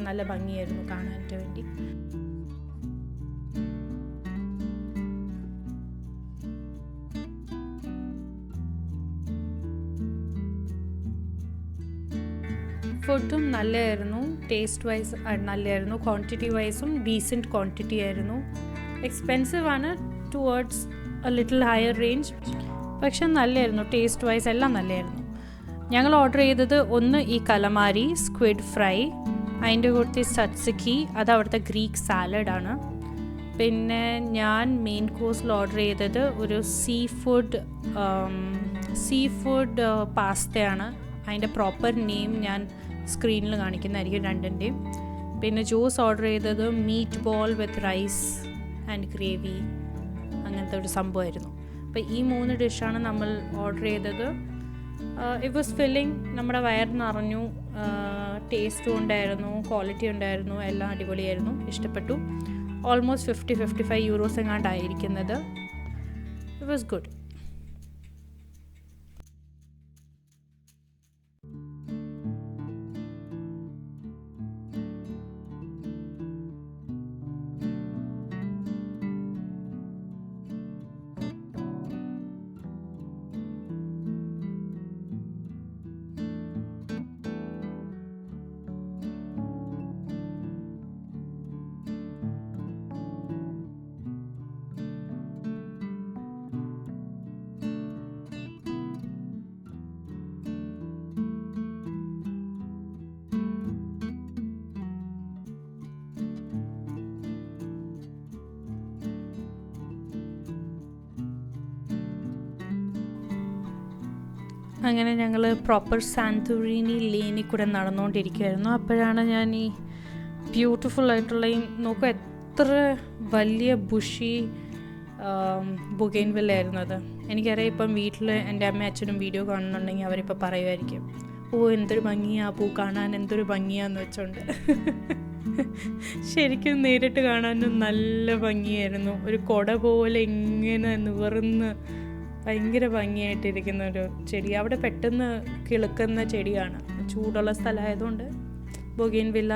നല്ല ഭംഗിയായിരുന്നു കാണാനായിട്ട് വേണ്ടി. ഫുഡും നല്ലതായിരുന്നു, ടേസ്റ്റ് വൈസ് നല്ലതായിരുന്നു, ക്വാണ്ടിറ്റി വൈസും ഡീസൻറ്റ് ക്വാണ്ടിറ്റി ആയിരുന്നു. എക്സ്പെൻസീവ് ആണ്, towards A little higher range, പക്ഷെ നല്ലതായിരുന്നു. ടേസ്റ്റ് വൈസ് എല്ലാം നല്ലതായിരുന്നു. ഞങ്ങൾ ഓർഡർ ചെയ്തത് ഒന്ന് ഈ കലമാരി സ്ക്വിഡ് ഫ്രൈ, അതിൻ്റെ കൂടെ സത്സുക്കി, അത് അവിടുത്തെ ഗ്രീക്ക് സാലഡാണ്. പിന്നെ ഞാൻ മെയിൻ കോഴ്സിൽ ഓർഡർ ചെയ്തത് ഒരു സീ ഫുഡ് പാസ്തയാണ്. അതിൻ്റെ പ്രോപ്പർ നെയിം ഞാൻ സ്ക്രീനിൽ കാണിക്കുന്നതായിരിക്കും രണ്ടിൻ്റെയും. പിന്നെ ജ്യൂസ് ഓർഡർ ചെയ്തത് meatball with rice and gravy, അങ്ങനത്തെ ഒരു സംഭവമായിരുന്നു. അപ്പോൾ ഈ 3 ഡിഷാണ് നമ്മൾ ഓർഡർ ചെയ്തത്. ഇറ്റ് വാസ് ഫില്ലിങ്, നമ്മുടെ വയർ നിറഞ്ഞു, ടേസ്റ്റും ഉണ്ടായിരുന്നു, ക്വാളിറ്റി ഉണ്ടായിരുന്നു, എല്ലാം അടിപൊളിയായിരുന്നു, ഇഷ്ടപ്പെട്ടു. ഓൾമോസ്റ്റ് 50-55 euros എങ്ങാണ്ടായിരിക്കുന്നത്. It was good. അങ്ങനെ ഞങ്ങൾ പ്രോപ്പർ സാന്റോറിനി ലേനിൽ കൂടെ നടന്നുകൊണ്ടിരിക്കുകയായിരുന്നു. അപ്പോഴാണ് ഞാൻ ഈ ബ്യൂട്ടിഫുള്ളായിട്ടുള്ള ഈ നോക്കുക, എത്ര വലിയ ബുഷി ബൊഗെയിൻവില്ല അത്. എനിക്കറിയാം, ഇപ്പം വീട്ടിൽ എൻ്റെ അമ്മയും അച്ഛനും വീഡിയോ കാണുന്നുണ്ടെങ്കിൽ അവരിപ്പോൾ പറയുമായിരിക്കും, ഓ എന്തൊരു ഭംഗിയാ പൂ കാണാൻ, എന്തൊരു ഭംഗിയാന്ന് വെച്ചോണ്ട്. ശരിക്കും നേരിട്ട് കാണാനും നല്ല ഭംഗിയായിരുന്നു. ഒരു കൊട പോലെ ഇങ്ങനെ നിവർന്ന് ഭയങ്കര ഭംഗിയായിട്ടിരിക്കുന്ന ഒരു ചെടി. അവിടെ പെട്ടെന്ന് കിളുക്കുന്ന ചെടിയാണ്, ചൂടുള്ള സ്ഥലമായതുകൊണ്ട് ബൊഗെയിൻവില്ല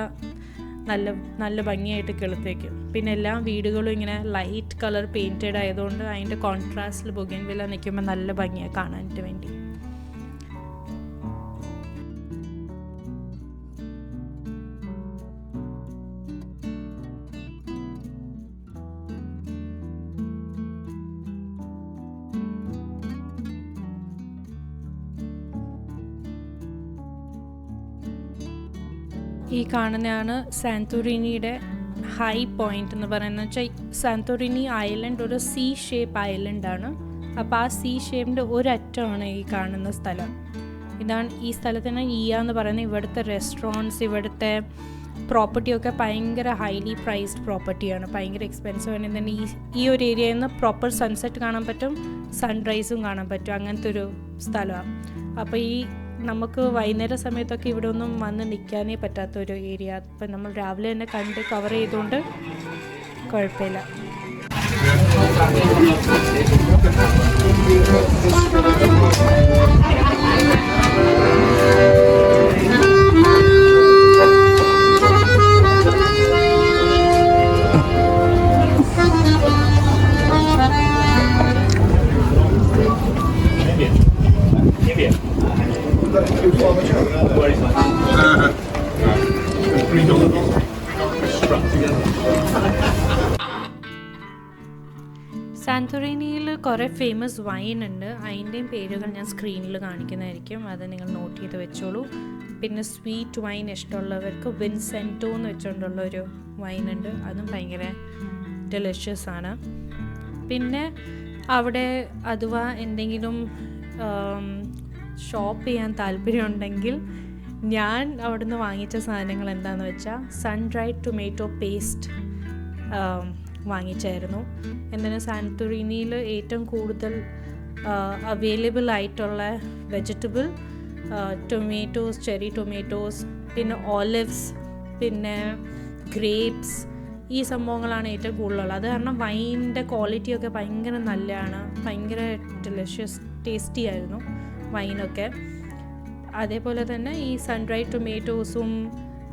നല്ല നല്ല ഭംഗിയായിട്ട് കിളുത്തേക്കും. പിന്നെ എല്ലാ വീടുകളും ഇങ്ങനെ ലൈറ്റ് കളർ പെയിൻറ്റഡ് ആയതുകൊണ്ട് അതിൻ്റെ കോൺട്രാസ്റ്റിൽ ബൊഗൈൻവില്ല നിൽക്കുമ്പോൾ നല്ല ഭംഗിയാണ് കാണാനായിട്ട് വേണ്ടി. ഈ കാണുന്നതാണ് സാന്റോറിനിയുടെ ഹൈ പോയിന്റ് എന്ന് പറയുന്നത്. വെച്ചാൽ സാന്റോറിനി ഐലൻഡ് ഒരു സി ഷേപ്പ് ഐലൻഡാണ്. അപ്പോൾ ആ സി ഷേപ്പിൻ്റെ ഒരറ്റമാണ് ഈ കാണുന്ന സ്ഥലം. ഇതാണ് ഈ സ്ഥലത്തിന് എന്ന് പറയുന്നത്. ഇവിടുത്തെ റെസ്റ്റോറൻറ്റ്സ്, ഇവിടുത്തെ പ്രോപ്പർട്ടിയൊക്കെ ഭയങ്കര ഹൈലി പ്രൈസ്ഡ് പ്രോപ്പർട്ടിയാണ്, ഭയങ്കര എക്സ്പെൻസീവ് ആണ്. തന്നെ ഈ ഒരു ഏരിയയിൽ നിന്ന് പ്രോപ്പർ സൺസെറ്റ് കാണാൻ പറ്റും, സൺറൈസും കാണാൻ പറ്റും, അങ്ങനത്തെ ഒരു സ്ഥലമാണ്. അപ്പോൾ നമുക്ക് വൈകുന്നേര സമയത്തൊക്കെ ഇവിടെ ഒന്നും വന്ന് നിൽക്കാനേ പറ്റാത്തൊരു ഏരിയ. അപ്പം നമ്മൾ രാവിലെ തന്നെ കണ്ട് കവർ ചെയ്തുകൊണ്ട് കുഴപ്പമില്ല. സാന്റോറിനിയിൽ കുറേ ഫേമസ് വൈൻ ഉണ്ട്. അതിൻ്റെയും പേരുകൾ ഞാൻ സ്ക്രീനിൽ കാണിക്കുന്നതായിരിക്കും, അത് നിങ്ങൾ നോട്ട് ചെയ്ത് വെച്ചോളൂ. പിന്നെ സ്വീറ്റ് വൈൻ ഇഷ്ടമുള്ളവർക്ക് വിൻസെൻറ്റോ എന്ന് വെച്ചുകൊണ്ടുള്ള ഒരു വൈൻ ഉണ്ട്, അതും ഭയങ്കര ഡെലിഷ്യസ് ആണ്. പിന്നെ അവിടെ അഥവാ എന്തെങ്കിലും ഷോപ്പ് ചെയ്യാൻ താല്പര്യമുണ്ടെങ്കിൽ ഞാൻ അവിടുന്ന് വാങ്ങിച്ച സാധനങ്ങൾ എന്താണെന്ന് വെച്ചാൽ സൺ ഡ്രൈഡ് ടൊമാറ്റോ പേസ്റ്റ് വാങ്ങിച്ചായിരുന്നു. എന്തിനാ സാന്റോറിനിയിൽ ഏറ്റവും കൂടുതൽ അവൈലബിൾ ആയിട്ടുള്ള വെജിറ്റബിൾ ടൊമാറ്റോസ്, ചെറി ടൊമാറ്റോസ്, പിന്നെ ഓലിവ്സ്, പിന്നെ ഗ്രേപ്സ്, ഈ സംഭവങ്ങളാണ് ഏറ്റവും കൂടുതലുള്ളത്. അത് കാരണം വൈനിൻ്റെ ക്വാളിറ്റിയൊക്കെ ഭയങ്കര നല്ലതാണ്, ഭയങ്കര ഡെലിഷ്യസ് ടേസ്റ്റി ആയിരുന്നു വൈനൊക്കെ. അതേപോലെ തന്നെ ഈ സൺഡ്രൈഡ് ടൊമാറ്റോസും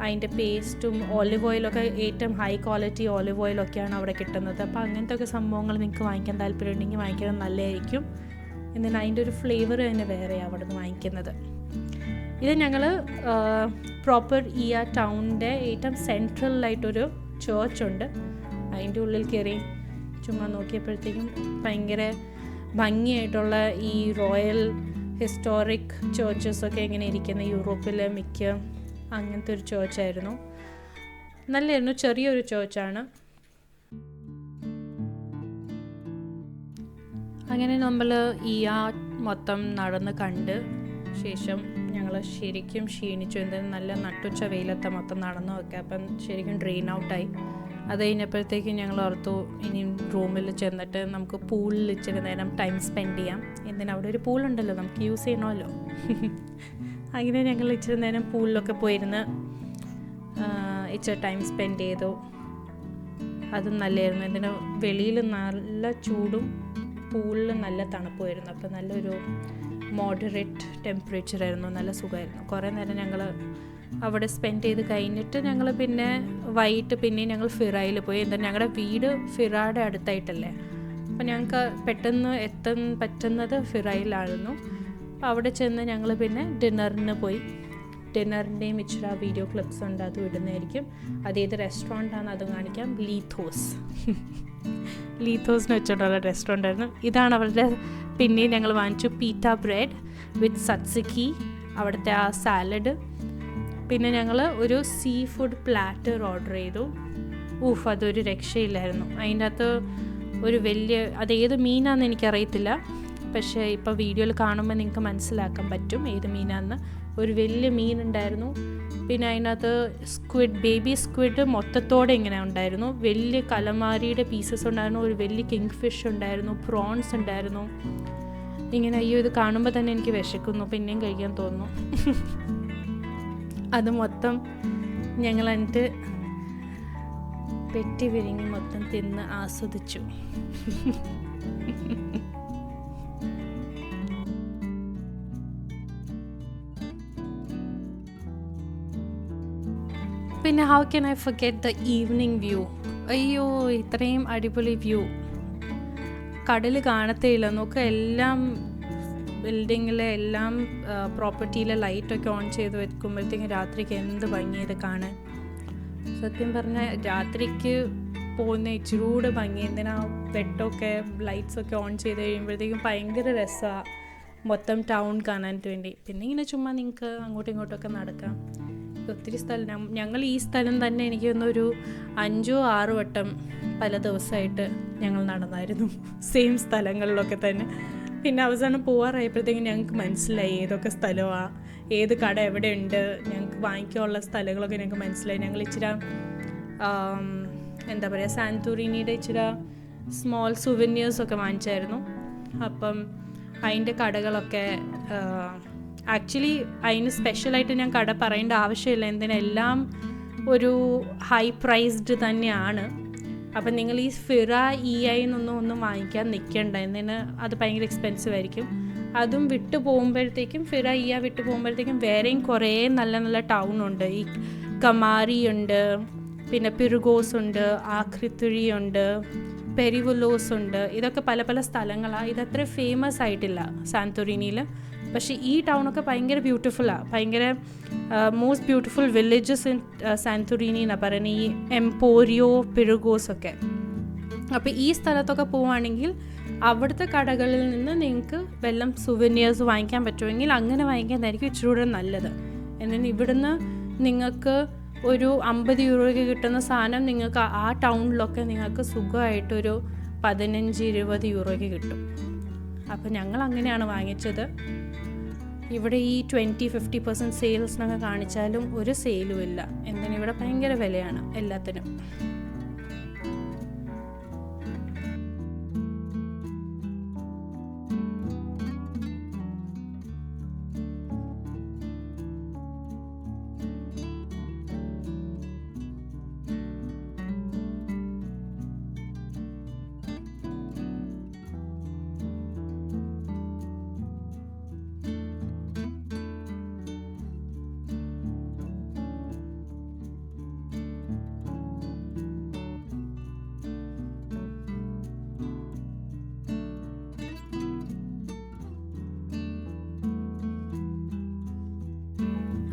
അതിൻ്റെ പേസ്റ്റും ഓലിവ് ഓയിലൊക്കെ ഏറ്റവും ഹൈ ക്വാളിറ്റി ഓലിവ് ഓയിലൊക്കെയാണ് അവിടെ കിട്ടുന്നത്. അപ്പോൾ അങ്ങനത്തെ ഒക്കെ സംഭവങ്ങൾ നിങ്ങൾക്ക് വാങ്ങിക്കാൻ താല്പര്യമുണ്ടെങ്കിൽ വാങ്ങിക്കുന്നത് നല്ലതായിരിക്കും. എന്നിട്ട് അതിൻ്റെ ഒരു ഫ്ലേവർ തന്നെ വേറെയാണ് അവിടെ നിന്ന് വാങ്ങിക്കുന്നത്. ഇത് ഞങ്ങൾ പ്രോപ്പർ ഈ ടൗണിൻ്റെ ഏറ്റവും സെൻട്രലായിട്ടൊരു ചേർച്ചുണ്ട്, അതിൻ്റെ ഉള്ളിൽ കയറി ചുമ്മാ നോക്കിയപ്പോഴത്തേക്കും ഭയങ്കര ഭംഗിയായിട്ടുള്ള ഈ റോയൽ ഹിസ്റ്റോറിക് ചേർച്ചസൊക്കെ ഇങ്ങനെ ഇരിക്കുന്ന യൂറോപ്പിലെ മിക്ക അങ്ങനത്തെ ഒരു ചേർച്ചായിരുന്നു. നല്ലായിരുന്നു, ചെറിയൊരു ചേർച്ചാണ്. അങ്ങനെ നമ്മൾ ഈ മൊത്തം നടന്ന് കണ്ട് ശേഷം ഞങ്ങൾ ശരിക്കും ക്ഷീണിച്ചു. എന്തായാലും നല്ല നട്ടുച്ച വെയിലത്തെ മൊത്തം നടന്നു നോക്കുക. അപ്പം ശരിക്കും ഡ്രെയിൻ ഔട്ടായി. അത് കഴിഞ്ഞപ്പോഴത്തേക്കും ഞങ്ങൾ ഓർത്തു ഇനി റൂമിൽ ചെന്നിട്ട് നമുക്ക് പൂളിൽ ഇച്ചിരി നേരം ടൈം സ്പെൻഡ് ചെയ്യാം. എന്തിനാ അവിടെ ഒരു പൂളുണ്ടല്ലോ, നമുക്ക് യൂസ് ചെയ്യണമല്ലോ. അങ്ങനെ ഞങ്ങൾ ഇച്ചിരി നേരം പൂളിലൊക്കെ പോയിരുന്ന് ഇച്ചിരി ടൈം സ്പെൻഡ് ചെയ്തു. അതും നല്ലതായിരുന്നു. എന്തിനാ വെളിയിൽ നല്ല ചൂടും പൂളിൽ നല്ല തണുപ്പുമായിരുന്നു. അപ്പോൾ നല്ലൊരു മോഡറേറ്റ് ടെമ്പറേച്ചറായിരുന്നു, നല്ല സുഖമായിരുന്നു. കുറേ നേരം ഞങ്ങൾ അവിടെ സ്പെൻഡ് ചെയ്ത് കഴിഞ്ഞിട്ട് ഞങ്ങൾ പിന്നെ വൈകിട്ട് പിന്നെ ഞങ്ങൾ ഫിറായിൽ പോയി. എന്താ ഞങ്ങളുടെ വീട് ഫിറയുടെ അടുത്തായിട്ടല്ലേ, അപ്പോൾ ഞങ്ങൾക്ക് പെട്ടെന്ന് എത്താൻ പറ്റുന്നത് ഫിറായിലായിരുന്നു. അപ്പോൾ അവിടെ ചെന്ന് ഞങ്ങൾ പിന്നെ ഡിന്നറിന് പോയി. ഡിന്നറിൻ്റെയും ഇച്ചിരി വീഡിയോ ക്ലിപ്സ് ഉണ്ട്, അത് ഇടുന്നതായിരിക്കും. അതേത് റെസ്റ്റോറൻ്റാണ് അതും കാണിക്കാം. ലീത്തോസിന് വെച്ചിട്ടുള്ള റെസ്റ്റോറൻ്റ് ആയിരുന്നു. ഇതാണ് അവരുടെ. പിന്നെ ഞങ്ങൾ വാങ്ങിച്ചു പീറ്റ ബ്രെഡ് വിത്ത് സത്സുക്കി, അവിടുത്തെ ആ സാലഡ്. പിന്നെ ഞങ്ങൾ ഒരു സീ ഫുഡ് പ്ലാറ്റർ ഓർഡർ ചെയ്തു. അതൊരു രക്ഷയില്ലായിരുന്നു. അതിൻ്റെ അകത്ത് ഒരു വലിയ, അതേത് മീനാണെന്ന് എനിക്കറിയത്തില്ല, പക്ഷേ ഇപ്പോൾ വീഡിയോയിൽ കാണുമ്പോൾ നിങ്ങൾക്ക് മനസ്സിലാക്കാൻ പറ്റും ഏത് മീനാണെന്ന്. ഒരു വലിയ മീനുണ്ടായിരുന്നു. പിന്നെ അതിനകത്ത് ബേബി സ്ക്വിഡ് മൊത്തത്തോടെ ഇങ്ങനെ ഉണ്ടായിരുന്നു. വലിയ കലമാരിയുടെ പീസസ് ഉണ്ടായിരുന്നു, ഒരു വലിയ കിങ് ഫിഷ് ഉണ്ടായിരുന്നു, പ്രോൺസ് ഉണ്ടായിരുന്നു. ഇങ്ങനെ അയ്യോ ഇത് കാണുമ്പോൾ തന്നെ എനിക്ക് വിശക്കുന്നു, പിന്നെയും കഴിക്കാൻ തോന്നുന്നു. അത് മൊത്തം ഞങ്ങൾ എന്നിട്ട് പെറ്റി വിരിങ്ങി മൊത്തം തിന്ന് ആസ്വദിച്ചു. പിന്നെ how can I forget the evening view. അയ്യോ, ഇത്രയും അടിപൊളി വ്യൂ. കടൽ കാണത്തേ ഇല്ല. നോക്കുക, എല്ലാം ബിൽഡിങ്ങിലെ എല്ലാം പ്രോപ്പർട്ടിയിലെ ലൈറ്റൊക്കെ ഓൺ ചെയ്ത് വെക്കുമ്പോഴത്തേക്കും രാത്രിക്ക് എന്ത് ഭംഗിയത് കാണാൻ. സത്യം പറഞ്ഞാൽ രാത്രിക്ക് പോകുന്ന ഇച്ചിരൂടെ ഭംഗി. എന്തിനാ വെട്ടമൊക്കെ ലൈറ്റ്സൊക്കെ ഓൺ ചെയ്ത് കഴിയുമ്പോഴത്തേക്കും ഭയങ്കര രസമാണ് മൊത്തം ടൗൺ കാണാൻ വേണ്ടി. പിന്നെ ഇങ്ങനെ ചുമ്മാ നിങ്ങൾക്ക് അങ്ങോട്ടും ഇങ്ങോട്ടൊക്കെ നടക്കാം. ഒത്തിരി സ്ഥലം, ഞങ്ങൾ ഈ സ്ഥലം തന്നെ എനിക്ക് തോന്നുന്നൊരു 5-6 വട്ടം പല ദിവസമായിട്ട് ഞങ്ങൾ നടന്നായിരുന്നു, സെയിം സ്ഥലങ്ങളിലൊക്കെ തന്നെ. പിന്നെ അവസാനം പോവാറായപ്പോഴത്തേക്കും ഞങ്ങൾക്ക് മനസ്സിലായി ഏതൊക്കെ സ്ഥലമാണ്, ഏത് കട എവിടെ ഉണ്ട്, ഞങ്ങൾക്ക് വാങ്ങിക്കാനുള്ള സ്ഥലങ്ങളൊക്കെ ഞങ്ങൾക്ക് മനസ്സിലായി. ഞങ്ങൾ ഇച്ചിരി എന്താ പറയുക, സാന്റോറിനിയുടെ ഇച്ചിരി സ്മോൾ സുവനിയേഴ്സൊക്കെ വാങ്ങിച്ചായിരുന്നു. അപ്പം അതിൻ്റെ കടകളൊക്കെ ആക്ച്വലി അതിന് സ്പെഷ്യലായിട്ട് ഞാൻ കട പറയേണ്ട ആവശ്യമില്ല, എന്തിനെല്ലാം ഒരു ഹൈ പ്രൈസ്ഡ് തന്നെയാണ്. അപ്പം നിങ്ങൾ ഈ ഫിറ EI ഒന്നും വാങ്ങിക്കാൻ നിൽക്കേണ്ട, എന്തിന് അത് ഭയങ്കര എക്സ്പെൻസീവ് ആയിരിക്കും. അതും വിട്ടു പോകുമ്പോഴത്തേക്കും ഫിറ EI വിട്ടു പോകുമ്പോഴത്തേക്കും വേറെയും കുറേ നല്ല നല്ല ടൗൺ ഉണ്ട്. ഈ കമാരി ഉണ്ട്, പിന്നെ പിറുഗോസ് ഉണ്ട്, ആക്രിത്തുഴി ഉണ്ട്, പെരിവുലോസ് ഉണ്ട്. ഇതൊക്കെ പല പല സ്ഥലങ്ങളാണ്. ഇതത്ര ഫേമസ് ആയിട്ടില്ല സാന്റോറിനിയിൽ. പക്ഷേ ഈ ടൗണൊക്കെ ഭയങ്കര ബ്യൂട്ടിഫുള്ളാണ്. ഭയങ്കര most beautiful villages in Santorini എന്നാണ് പറയുന്നത്, ഈ എംപോരിയോ പിറുഗോസ് ഒക്കെ. അപ്പോൾ ഈ സ്ഥലത്തൊക്കെ പോവുകയാണെങ്കിൽ അവിടുത്തെ കടകളിൽ നിന്ന് നിങ്ങൾക്ക് വല്ലം സുവനിയേഴ്സ് വാങ്ങിക്കാൻ പറ്റുമെങ്കിൽ അങ്ങനെ വാങ്ങിക്കുന്നതായിരിക്കും ഇച്ചിരി കൂടെ നല്ലത്. എന്നാൽ ഇവിടുന്ന് നിങ്ങൾക്ക് ഒരു 50 യൂറോയ്ക്ക് കിട്ടുന്ന സാധനം നിങ്ങൾക്ക് ആ ടൗണിലൊക്കെ നിങ്ങൾക്ക് സുഖമായിട്ടൊരു 15-20 യൂറോയ്ക്ക് കിട്ടും. അപ്പോൾ ഞങ്ങൾ അങ്ങനെയാണ് വാങ്ങിച്ചത്. ഇവിടെ ഈ 20-50% സെയിൽസിനൊക്കെ കാണിച്ചാലും ഒരു സെയിലും ഇല്ല. എന്തിനും ഇവിടെ ഭയങ്കര വിലയാണ് എല്ലാത്തിനും.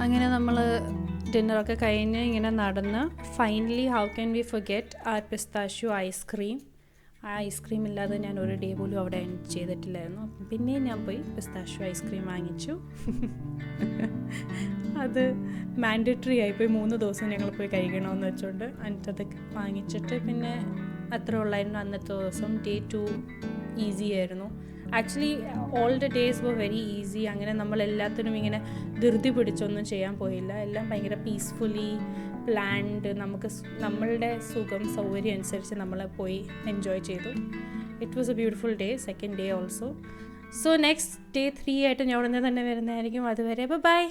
അങ്ങനെ നമ്മൾ ഡിന്നറൊക്കെ കഴിഞ്ഞ് ഇങ്ങനെ നടന്ന് finally how can we forget ആ പിസ്താഷ്യോ ഐസ്ക്രീം. ആ ഐസ്ക്രീം ഇല്ലാതെ ഞാൻ ഒരു ഡേ പോലും അവിടെ എൻഡ് ചെയ്തിട്ടില്ലായിരുന്നു. പിന്നെയും ഞാൻ പോയി പിസ്താഷ്യോ ഐസ്ക്രീം വാങ്ങിച്ചു. അത് മാൻഡേറ്ററി ആയിപ്പോയി, 3 ദിവസം ഞങ്ങൾ പോയി കഴിക്കണമെന്ന് വെച്ചുകൊണ്ട് എന്നിട്ടത് വാങ്ങിച്ചിട്ട് പിന്നെ അത്ര ഉള്ളായിരുന്നു അന്നത്തെ ദിവസം. Day 2 ഈസി ആയിരുന്നു. Actually all the days were very easy. അങ്ങനെ നമ്മൾ എല്ലാത്തിനും ഇങ്ങനെ ധൃതി പിടിച്ചൊന്നും ചെയ്യാൻ പോയില്ല. എല്ലാം ഭയങ്കര പീസ്ഫുള്ളി പ്ലാൻഡ്, നമുക്ക് നമ്മളുടെ സുഖം സൗകര്യം അനുസരിച്ച് നമ്മൾ പോയി എൻജോയ് ചെയ്തു. It was A beautiful day. Second day also. So next Day 3 ആയിട്ട് ഞാൻ ഉടനെ തന്നെ വരുന്നതായിരിക്കും. അതുവരെ ബൈ.